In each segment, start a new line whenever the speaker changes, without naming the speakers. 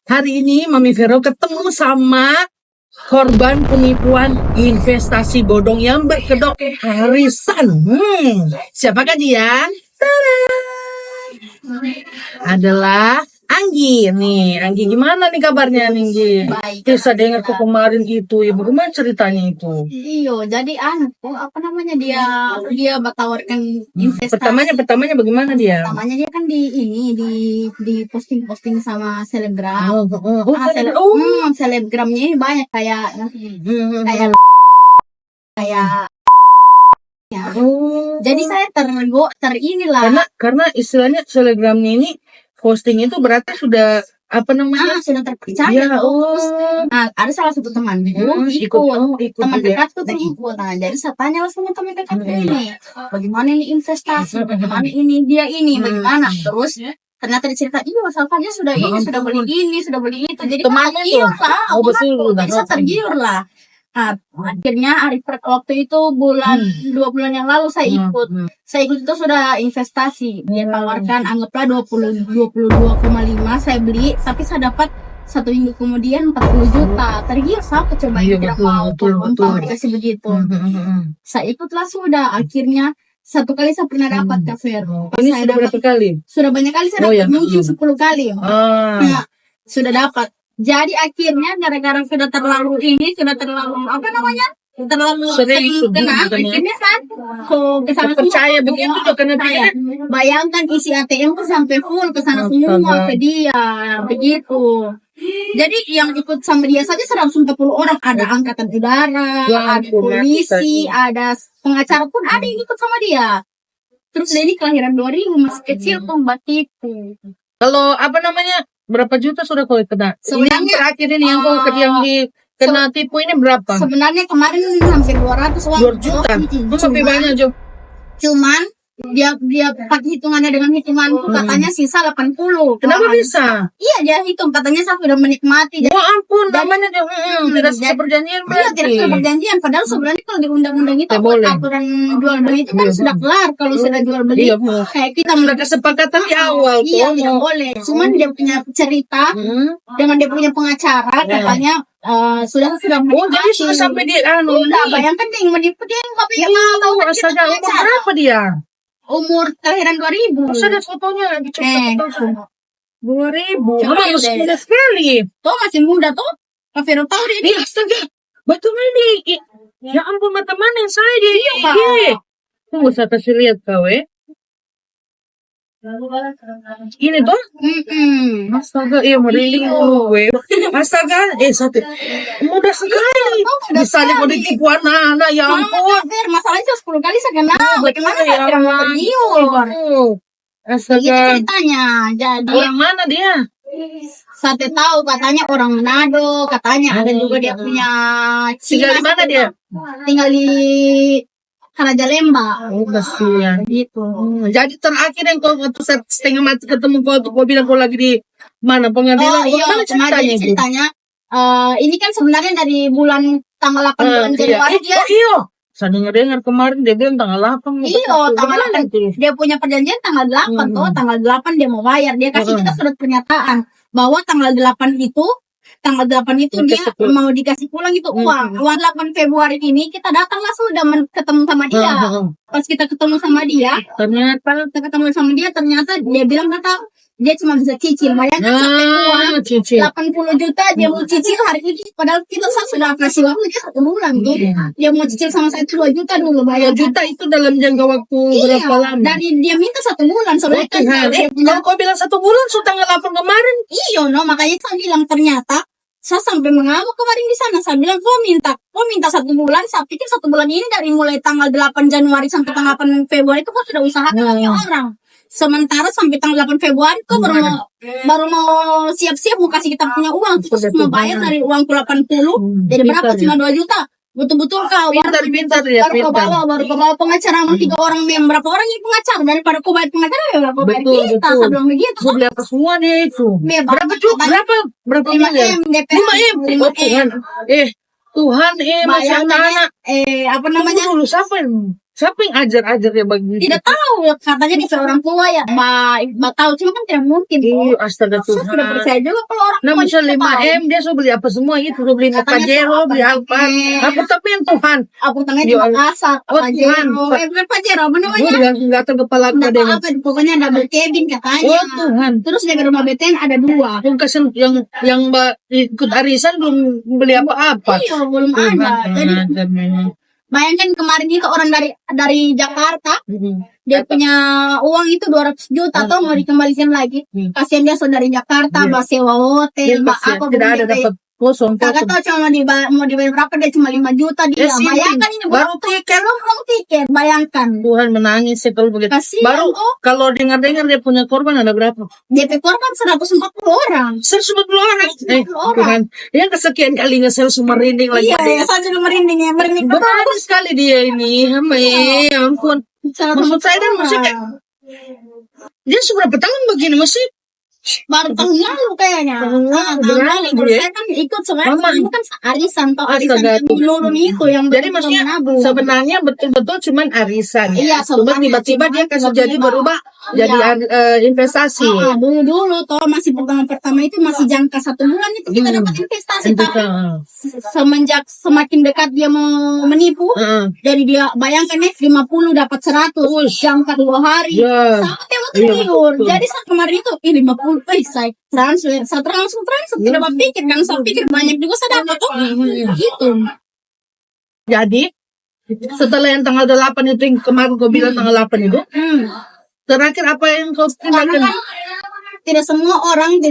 Hari ini Mami Vero ketemu sama korban penipuan investasi bodong yang berkedok arisan. Siapakah dia? Tada! Adalah Anggi nih. Anggi, gimana nih kabarnya nih, Anggi?
Baik.
Bisa dengar kok kemarin itu, ya bagaimana ceritanya itu?
Iyo, jadi apa namanya dia bertawarkan investasi.
Pertamanya bagaimana dia?
Pertamanya dia kan di posting sama selebgram. Selebgramnya ini banyak kayak ya. Jadi saya terinilah.
Karena istilahnya selebgramnya ini posting itu berarti sudah
sudah terpercaya. Nah, ada salah satu temanku ikut teman dekatku tuh ikut. Nah, jadi saya tanya sama teman dekatku ini, bagaimana ini investasi, bagaimana ini dia ini, bagaimana? Terus ternyata dicerita, iya masalahnya sudah beli ini, sudah beli itu. Jadi jadi saya tergiur lah. Nah, akhirnya waktu itu 2 bulan yang lalu saya ikut itu sudah investasi. Dia tawarkan anggaplah 22,5 saya beli, tapi saya dapat 1 minggu kemudian 40 juta. Tergiur saya coba tidak mau aplikasi begitu. Saya ikutlah sudah, akhirnya 1 kali saya pernah dapat Kak Vero.
Ini sudah berapa kali?
Sudah banyak kali saya dapat, mungkin 10 kali. Nah, sudah dapat. Jadi akhirnya gara-gara sudah terlalu sering kena, akhirnya kan kesana
percaya begitu tuh kena dia.
Bayangkan isi ATM tuh sampai full kesana semua ke dia begitu. Jadi yang ikut sama dia saja 140 orang, ada angkatan udara, ada polisi, ada pengacara pun ada yang ikut sama dia. Terus dia ini kelahiran 2000, masih kecil tuh batiku.
Kalau berapa juta sudah kau kena?
Sebenarnya
yang terakhir ini yang kau kena tipu ini berapa?
Sebenarnya kemarin hampir 200 uang.
2 juta. Itu lebih banyak, Jo.
Cuman dia pakai hitungannya dengan hitunganku, katanya sisa 80.
Kenapa bisa?
Iya, dia hitung katanya saya sudah menikmati.
Wah ampun, namanya dia tidak sesuai perjanjian berarti.
Iya, tidak sesuai perjanjian. Padahal sebenarnya kalau di undang-undang itu aturan jual beli itu kan sudah kelar. Kalau sudah jual beli, kayak kita
sudah kesepakatan di awal.
Iya, tidak boleh. Cuman dia punya cerita dengan dia punya pengacara, katanya sudah
jadi sudah sampai di
bayangkan dia yang menipu, dia nggak tahu
asalnya umur berapa dia?
Umur kelahiran 2000.
Masa ada fotonya lagi coba 2000. Muda sekali.
Tuh masih muda tuh. Kak Vero tahu dia.
Iya, astaga. Betul ini. Ya ampun, mata mana yang saya dia.
Iya.
Tunggu saya kasih lihat kau Ini tuh? Astaga, merinding dulu Astaga, satu. Mudah sekali. Misalnya mau ditipu anak-anak, ya ampun.
Masalahnya 10 kali saya kenal. Bagaimana saya tidak mau tergiur?
Astaga.
Itu ceritanya. Jadi
orang mana dia?
Saya tahu katanya orang Manado, katanya ada juga dia punya
tinggal di mana dia?
Tinggal di Raja Lembang.
Kasihan.
Gitu.
Jadi terakhir yang kau setengah mati ketemu kau bilang kau lagi di mana pengadilan?
Iya, ceritanya. Ini kan sebenarnya dari tanggal 8 bulan Januari dia.
Iya. Saya dengar kemarin dia bilang tanggal 8.
Iya, tanggal 8. Dia punya perjanjian tanggal 8 tuh, tanggal 8 dia mau bayar. Dia kasih kita surat pernyataan bahwa tanggal 8 itu dia mau dikasih pulang itu uang. Uang 8 Februari ini kita datanglah sudah ketemu sama dia. Pas kita ketemu sama dia, ternyata dia bilang dia cuma bisa cicil. Bayangkan sampai uang 80 juta dia mau cicil hari ini. Padahal kita sudah kasih waktu dia 1 bulan tuh. Dia mau cicil sama saya 2 juta dulu bayar.
2 juta itu dalam jangka waktu berapa lama?
Dari dia minta 1 bulan. Soalnya
kalau kau bilang 1 bulan sudah tanggal 8 kemarin.
Iya, makanya saya bilang ternyata saya sampai mengamuk kemarin di sana. Saya bilang kau minta 1 bulan. Saya pikir 1 bulan ini dari mulai tanggal 8 Januari sampai tanggal 8 Februari itu kau sudah usahakan orang. Sementara sampai tanggal 8 Februari kau baru mau siap-siap mau kasih kita punya uang. Terus mau bayar dari uangku 80. Jadi berapa? Cuma 2 juta. Betul-betul kau
pintar ya.
Baru kau bawa pengacara sama 3 orang. Berapa orang yang pengacara? Daripada kau bayar pengacara berapa bayar kita? Saya bilang begitu.
Kau beli apa semua deh itu? Berapa
5M DP
5M. Tuhan masih anak-anak.
Apa namanya?
Dulu siapa Siapa yang ajar ya begitu?
Tidak tahu, katanya dia orang tua ya, tahu cuma kan tidak mungkin.
Iya, astaga
Saya tidak
Tuhan.
percaya juga kalau orang
Nah,
tua
misalnya
tidak tahu.
5M dia sudah beli apa semua itu, sudah beli
Katanya
Pajero, beli apa? Apa tapi yang Tuhan?
Aku tengah
Ya
di
Allah.
Makassar,
Oh, Tuhan.
bukan Pajero, apa
Gue
namanya?
nggak tahu kepala aku
Nggak
deh.
tahu apa, pokoknya double cabin katanya.
Oh Tuhan.
Terus dari rumah BTN ada 2.
Yang kasihan yang Mbak ikut arisan belum beli apa-apa.
Iya, belum ada. Jadi bayangkan kemarin itu orang dari Jakarta, dia punya uang itu 200 juta atau mau dikembalikan lagi. Kasihan dia sudah dari Jakarta,
Iya.
sewa hotel, apa
tidak ada dapat kosong.
Kakak tahu cuma mau dibayar berapa, dia cuma 5 juta dia. Bayangkan ini
baru tiket.
belum tiket, bayangkan.
Tuhan menangis sih kalau begitu.
Kasihan
Baru
kok.
kalau dengar-dengar dia punya korban ada berapa?
DP korban 140 orang.
140 orang.
140 orang.
Tuhan, yang kesekian kalinya saya semua merinding lagi.
Iya, saya juga merinding ya, merinding
Berani sekali dia ini. Ya ampun. Maksud saya dan maksudnya dia sudah berapa tahun begini masih
baru tahun lalu kayaknya.
Tahun lalu,
Tahun
berani
lalu.
dia.
Saya kan ikut sebenarnya
Mama.
itu kan arisan atau arisan
Astaga,
yang lulun itu yang
jadi
betul-betul
maksudnya
menabung.
sebenarnya betul-betul cuman arisan.
Iya,
Cuma
sebenarnya
tiba-tiba dia kasus jadi berubah jadi investasi.
Dulu toh masih pertama itu masih jangka 1 bulan itu kita dapat investasi, tapi semenjak semakin dekat dia mau menipu, jadi dia bayangkan nih 50 dapat 100 jangka 2 hari
Ya.
sampai mau triliun. Jadi saat kemarin itu 50 saya transfer tidak berpikir kan, saya pikir banyak juga saya dapat tuh gitu.
Jadi setelah yang tanggal 8 itu yang kemarin kau bilang tanggal 8 itu, terakhir apa yang kau
Karena
tindakan?
kan tidak semua orang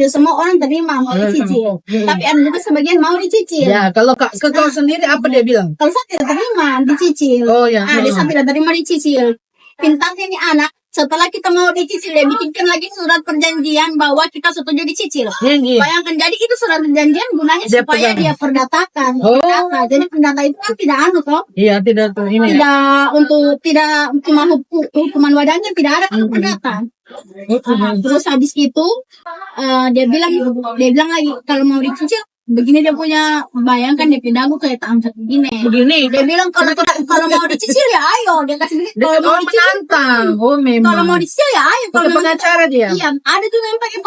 terima mau dicicil, tapi ada juga sebagian mau dicicil.
Ya, kalau ke kau sendiri apa dia bilang?
Kalau saya tidak terima dicicil,
Oh ya.
dia tidak terima dicicil. Pintarnya ini anak, setelah kita mau dicicil, dia bikinkan lagi surat perjanjian bahwa kita setuju dicicil.
Iya.
Bayangkan, jadi itu surat perjanjian gunanya
Dia
supaya
pegang.
dia perdatakan.
Oh.
Perdata. Jadi perdata itu kan tidak toh.
Iya, tidak tuh ini.
Tidak cuma hukuman wadannya, tidak ada kan perdata. Terus habis itu dia bilang lagi kalau mau dicicil begini, dia punya bayangkan dia dagu kayak angkat begini. Dia bilang kalau mau dicicil ya ayo, dia kasih duit. Kalau mau dicicil,
menantang. Oh, memang.
kalau mau dicicil ya ayo.
Pakai pengacara dia.
Iya, ada juga yang pakai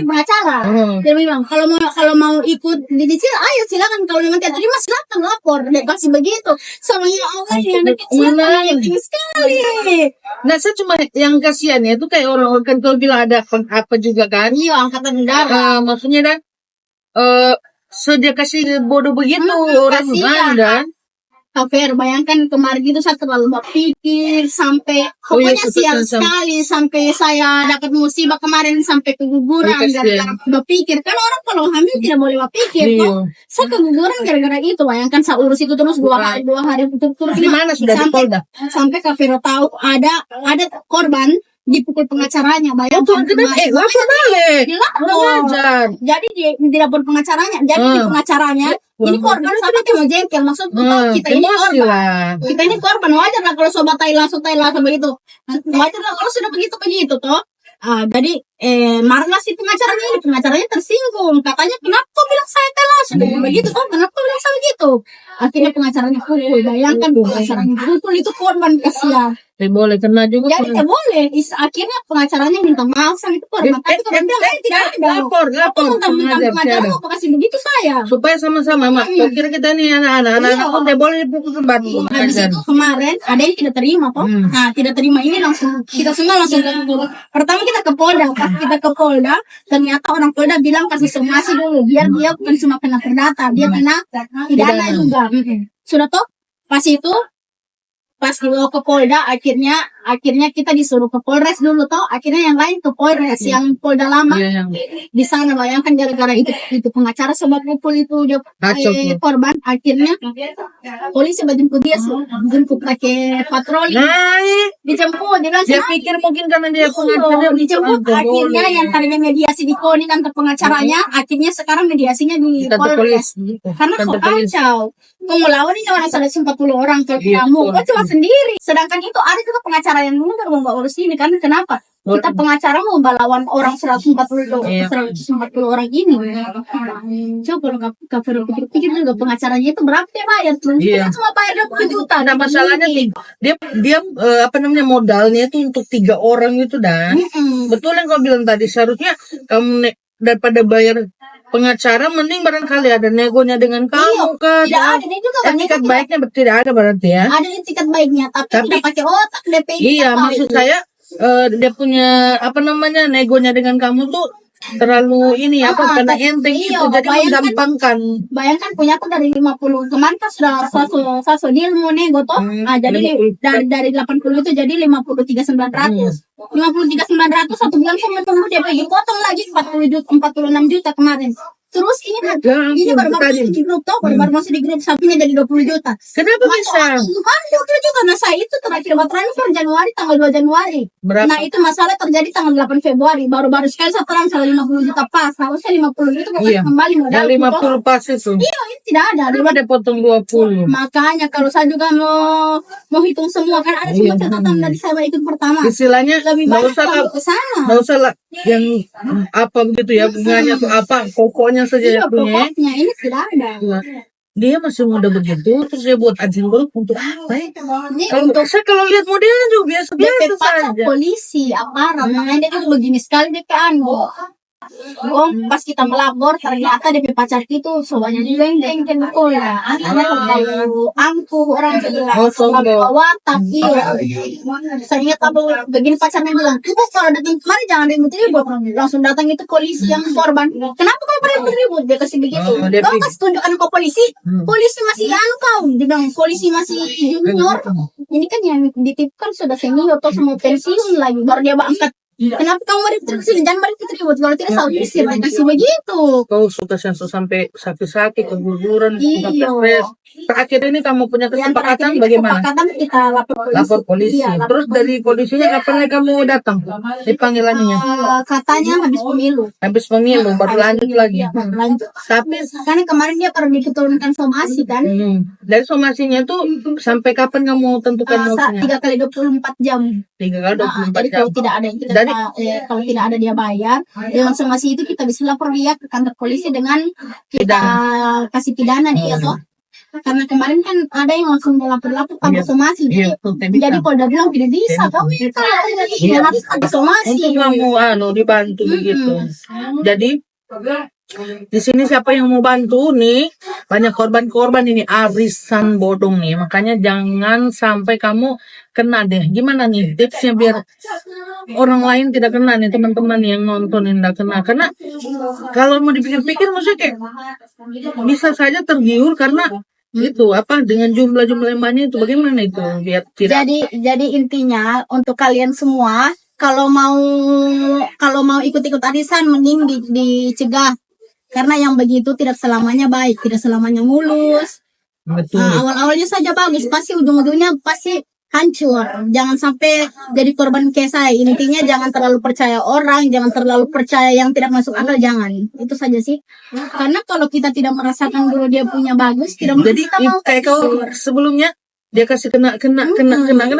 pengacara. Dia bilang kalau mau ikut dicicil ayo silakan, kalau memang tidak terima silakan lapor. Dia kasih begitu. Sama ya Allah, yang kecil sekali.
Nah, saya cuma yang kasihan ya itu kayak orang kan kalau bilang ada apa juga kan.
Iya, angkatan udara.
Maksudnya dan dia kasih bodoh begitu orang
kasihan.
dan
Kafer, bayangkan kemarin itu saya terlalu berpikir sampai pokoknya sial sekali, sampai saya dapat musibah kemarin sampai keguguran gara-gara berpikir. Kan orang kalau hamil tidak boleh berpikir toh. Saya keguguran gara-gara itu. Bayangkan saya urus itu terus 2 hari terus
di mana sudah di Polda?
Sampai Kafer tahu ada korban dipukul pengacaranya. Bayangkan
lapor balik.
Dilapor. Jadi dilapor pengacaranya. Jadi di pengacaranya ini korban sampai mau jengkel, maksud kita ini korban. Kita ini korban, wajar lah kalau sobat Thailand begitu. Wajar lah kalau sudah begitu toh. Jadi marah si pengacaranya tersinggung. Katanya kenapa kau bilang saya telah sudah begitu toh? Kenapa kau bilang saya begitu? Akhirnya pengacaranya pukul. Bayangkan pengacaranya pukul itu korban, kasihan.
Boleh kena juga.
Jadi tidak boleh. Akhirnya pengacaranya minta maaf sama itu korban. Tapi korban bilang tidak ada.
Lapor.
Minta maaf apa kasih begitu saya.
Supaya sama-sama, Mak. Kira kita nih anak-anak pun tidak boleh dipukul kembali.
Habis itu kemarin ada yang tidak terima toh. Nah, tidak terima ini langsung kita semua langsung ke pertama kita ke Polda. Pas kita ke Polda, ternyata orang Polda bilang kasih somasi dulu biar dia bukan cuma kena perdata, dia kena pidana juga. Sudah toh. Pas dibawa ke Polda, akhirnya kita disuruh ke Polres dulu toh. Akhirnya yang lain ke Polres, yang Polda lama. Di sana bayangkan gara-gara itu pengacara sobat pukul itu dia korban. Akhirnya polisi jemput dia, jemput pakai patroli. Dijemput, dia bilang
dia pikir mungkin karena dia pengacara
dijemput. Akhirnya yang tadinya mediasi di KONI kantor pengacaranya, akhirnya sekarang mediasinya di Polres. Karena kacau. Kamu lawan ini cuma ada 40 orang kalau kamu, kok cuma sendiri. Sedangkan itu ada juga pengacara yang mundur mau urus ini kan? Kenapa? kita pengacara mau lawan orang 140
Iya.
140 orang ini. Coba kalau Kak Vero pikir-pikir juga pengacaranya itu berapa dia bayar tuh?
Iya.
Kita cuma bayar 20 juta.
Nah, masalahnya dia apa namanya, modalnya itu untuk 3 orang itu dah. Betul yang kau bilang tadi, seharusnya kamu daripada bayar pengacara, mending barangkali ada negonya dengan kamu kan.
Tidak ada, dia juga banyak
Etikat baiknya tidak ada berarti ya.
ada etikat baiknya, tapi tidak pakai otak DP.
Iya, maksud saya dia punya apa namanya, negonya dengan kamu tuh terlalu ini apa, karena enteng
iya,
gitu, jadi
bayangkan-
menggampangkan.
Bayangkan punya aku dari 50 kemarin kan sudah saso deal mau nego toh. Jadi dari 80 itu jadi 53.900. 53.900 satu bulan pun menunggu dia pergi potong lagi 46 juta kemarin. Terus ini baru masuk di grup toh, baru masuk di grup sapinya jadi 20 juta.
Kenapa bisa?
Bukan 20 juta, nah saya itu terakhir transfer Januari tanggal 2 Januari.
Berapa?
Nah itu masalah terjadi tanggal 8 Februari. Baru-baru sekali saya transfer 50 juta pas. Harusnya 50 juta
Iya.
kembali modal.
Yang 50 pas itu.
Iya, ini tidak ada.
Kenapa dia potong 20?
Makanya kalau saya juga mau hitung semua kan ada semua catatan dari saya ikut pertama.
Istilahnya
Lebih
nggak
banyak
usah lah,
kalau ke sana.
nggak usah lah yang apa begitu ya, bunganya tuh apa, pokoknya saja
Iya,
ya punya.
pokoknya ini tidak ada.
Dia masih muda begitu, terus dia buat anjing golf untuk apa ya?
Ini
Kalau lihat modelnya juga biasa-biasa
DP pacar
saja.
polisi, aparat, makanya dia tuh begini sekali DP anu. Oh, pas kita melapor ternyata DP pacar itu soalnya juga yang betul ya. Karena terlalu angkuh orang bilang,
Oh, sombong.
bawa tapi saya ingat apa begini pacarnya bilang, kita kalau datang kemarin jangan ribut-ribut, langsung datang itu polisi yang korban. Kenapa kau ribut-ribut? Dia kasih begitu.
Oh, dia
Kau kasih tunjukkan ke polisi, polisi masih anu kau, dia bilang polisi masih junior. Ini kan yang dititipkan sudah senior atau semua pensiun lagi, baru dia angkat. Kenapa kamu ribut-ribut? Jangan ribut-ribut. Kalau tidak saya usir, dia kasih begitu.
Kau suka sampai sakit-sakit, keguguran,
Iya.
stres. Terakhir ini kamu punya
Yang
kesepakatan
terakhir
bagaimana?
Kesepakatan kita
Lapor polisi.
Iya, lapor
Terus dari polisinya kapan kamu datang? Dipanggilannya?
katanya habis pemilu.
Habis pemilu baru lanjut lagi.
Lanjut.
Tapi
Karena kemarin dia baru diturunkan somasi kan.
dari somasinya tuh sampai kapan kamu tentukan waktunya?
3 kali 24 jam.
3 kali 24
Jadi
jam.
kalau tidak ada yang kita, kalau tidak ada dia bayar dengan somasi itu kita bisa lapor dia ke kantor polisi dengan kita kasih pidana dia toh. Karena kemarin kan ada yang langsung lapor-lapor tanpa somasi.
Iya,
Jadi kalau dia bilang tidak bisa, kamu harus ada somasi.
untuk kamu dibantu begitu. Jadi di sini siapa yang mau bantu nih? Banyak korban-korban ini arisan bodong nih. Makanya jangan sampai kamu kena deh. Gimana nih tipsnya biar orang lain tidak kena nih, teman-teman yang nonton tidak kena? Karena kalau mau dipikir-pikir maksudnya kayak bisa saja tergiur karena itu apa dengan jumlah-jumlah yang banyak itu, bagaimana itu biar tidak.
Jadi intinya untuk kalian semua kalau mau ikut-ikut arisan mending dicegah. Karena yang begitu tidak selamanya baik, tidak selamanya mulus.
Betul.
Awal-awalnya saja bagus, pasti ujung-ujungnya pasti hancur. Jangan sampai jadi korban kayak saya. Intinya jangan terlalu percaya orang, jangan terlalu percaya yang tidak masuk akal, jangan. Itu saja sih. Karena kalau kita tidak merasakan dulu dia punya bagus, tidak mungkin
Jadi
kita mau
kayak kau sebelumnya dia kasih kena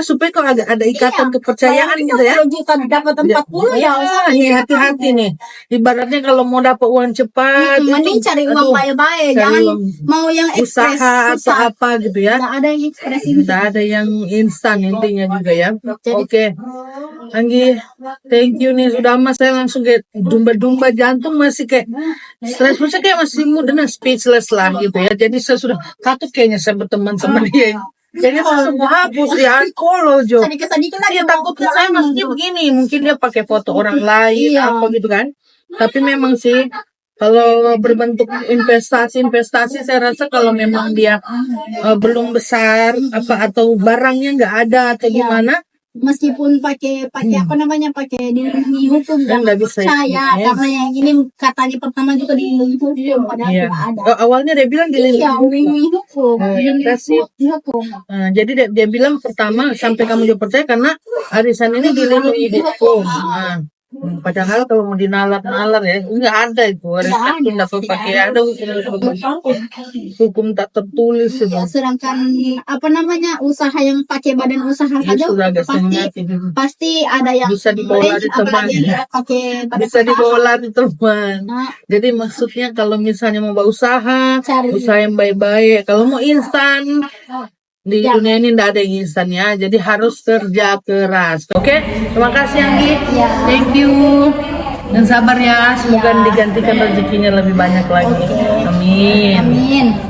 supaya kau agak ada ikatan kepercayaan gitu ya.
10 juta dapat 40 ya.
Nih hati-hati nih. Ibaratnya kalau mau dapat uang cepat,
Mending cari uang baik-baik,
cari
jangan
uang
mau yang ekspres
usaha atau
susah.
apa gitu ya.
Nggak ada yang ekspres ini.
Tidak ada yang instan intinya juga ya. Oke. Anggi, thank you nih sudah mas, saya langsung kayak dumba-dumba jantung masih kayak stres, maksudnya kayak masih muda dan speechless lah gitu ya. Jadi saya sudah takut kayaknya saya berteman sama dia. Jadi langsung hapus ya, kolol Jo.
Sedikit-sedikit lagi
Dia takutnya saya masih begini, mungkin dia pakai foto orang lain apa gitu kan. Tapi memang sih kalau berbentuk investasi saya rasa kalau memang dia belum besar apa atau barangnya nggak ada atau gimana,
meskipun pakai apa namanya pakai di hukum
kan nggak bisa
percaya karena yang ini katanya pertama juga di hukum padahal
Iya.
tidak ada.
Awalnya dia bilang dilindungi
Iya, hukum.
kasih.
Hukum.
Jadi dia bilang pertama sampai kamu juga percaya karena arisan ini dilindungi hukum. Padahal kalau mau dinalar-nalar ya, nggak ada itu. Resep tuh nggak perlu pakai ada hukum tak tertulis itu.
Ya, sedangkan apa namanya usaha yang pakai badan usaha
Ya,
saja
sudah agak
pasti
sengat itu.
pasti ada yang
Bisa dibawa lari teman.
apalagi pakai badan
Bisa
usaha.
dibawa lari teman.
Nah,
Jadi maksudnya kalau misalnya mau usaha,
Cari.
usaha yang baik-baik. Kalau mau instan, di
Ya.
dunia ini tidak ada yang instan ya. Jadi harus kerja keras. Oke, terima kasih Anggi.
Ya.
Thank you. Dan sabar ya, semoga digantikan rezekinya lebih banyak lagi. Amin.
Amin.